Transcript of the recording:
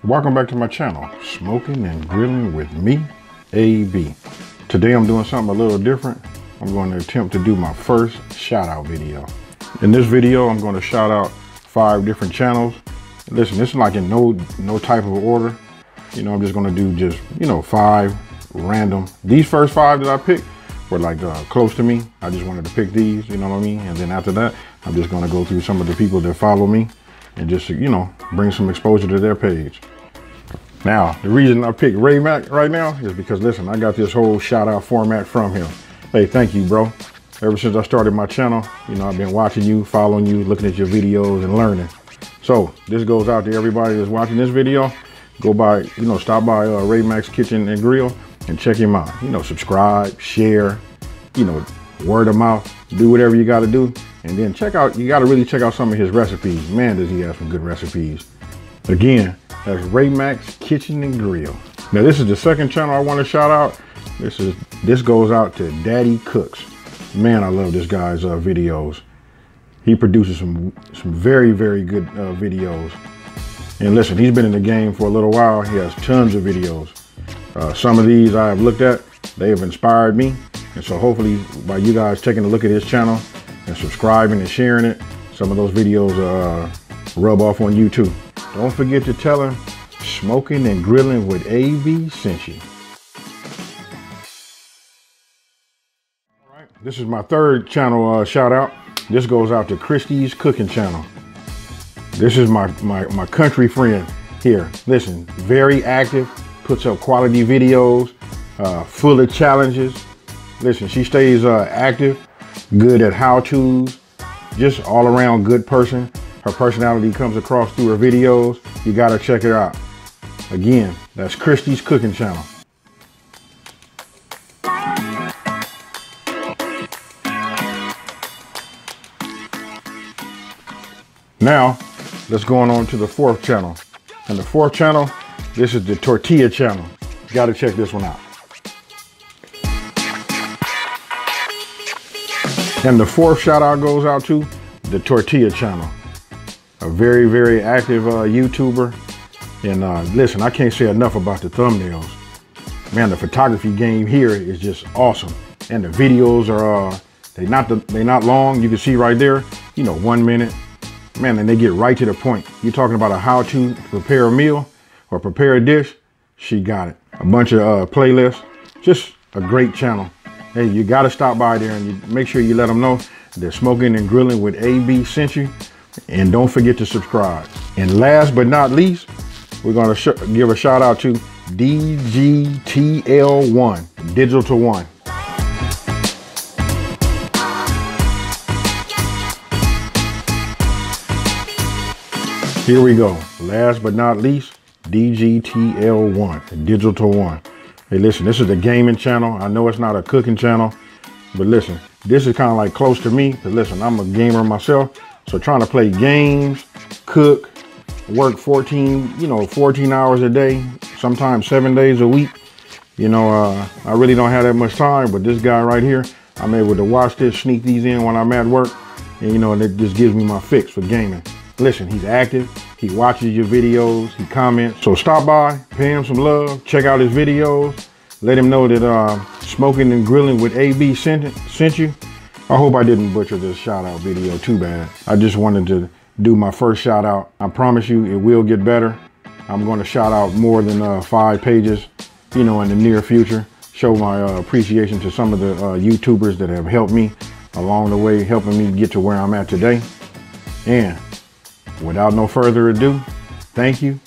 Welcome back to my channel, Smoking and Grilling with me, AB. Today I'm doing something a little different. I'm going to attempt to do my first shout out video. In this video, I'm going to shout out 5 different channels. Listen, this is like in no type of order. You know, I'm just going to do just, 5 random. These first 5 that I picked were like close to me. I just wanted to pick these, you know what I mean? And then after that, I'm just going to go through some of the people that follow me and just, bring some exposure to their page. Now, the reason I picked Ray Mac right now is because, listen, I got this whole shout out format from him. Hey, thank you, bro. Ever since I started my channel, I've been watching you, following you, looking at your videos and learning. So this goes out to everybody that's watching this video. Go by, stop by Ray Mac's Kitchen and Grill and check him out. Subscribe, share, word of mouth, do whatever you got to do. And then you got to really check out some of his recipes. Man, does he have some good recipes. Again, that's Ray Mac's Kitchen and Grill. Now, this is the second channel I want to shout out. This goes out to Daddy Cooks. Man, I love this guy's videos. He produces some very, very good videos. And listen, he's been in the game for a little while. He has tons of videos. Some of these I have looked at. They have inspired me. And so hopefully by you guys taking a look at his channel and subscribing and sharing it, some of those videos rub off on you too. Don't forget to tell him Smoking and Grilling with AB sent you. All right, this is my third channel shout out. This goes out to Christies Cooking channel. This is my country friend here. Listen, very active, puts up quality videos, full of challenges. Listen, she stays active, good at how-tos, just all around good person. Her personality comes across through her videos. You gotta check her out. Again, that's Christies Cooking channel. Now, let's go on to the 4th channel. And the 4th channel, this is the Tortilla Channel. You gotta check this one out. And the 4th shout out goes out to the Tortilla Channel. A very, very active YouTuber. And listen, I can't say enough about the thumbnails. Man, the photography game here is just awesome. And the videos are, they're not long. You can see right there, 1 minute. Man, and they get right to the point. You're talking about a how to prepare a meal or prepare a dish. She got it. A bunch of playlists. Just a great channel. Hey, you got to stop by there and you make sure you let them know that Smoking and Grilling with AB sent you. And don't forget to subscribe. And last but not least, we're going to give a shout out to DGTL1, Digital 1. Here we go. Last but not least, DGTL1, Digital 1. Hey, listen, this is a gaming channel. I know it's not a cooking channel, but listen, this is kind of like close to me. But listen, I'm a gamer myself. So trying to play games, cook, work 14 hours a day, sometimes 7 days a week. I really don't have that much time, but this guy right here, I'm able to watch this, sneak these in when I'm at work. And, and it just gives me my fix for gaming. Listen, he's active. He watches your videos. He comments. So stop by, pay him some love, check out his videos. Let him know that Smoking and Grilling with AB sent you. I hope I didn't butcher this shout out video too bad. I just wanted to do my first shout out. I promise you it will get better. I'm going to shout out more than 5 pages, in the near future. Show my appreciation to some of the YouTubers that have helped me along the way, helping me get to where I'm at today. And without no further ado, thank you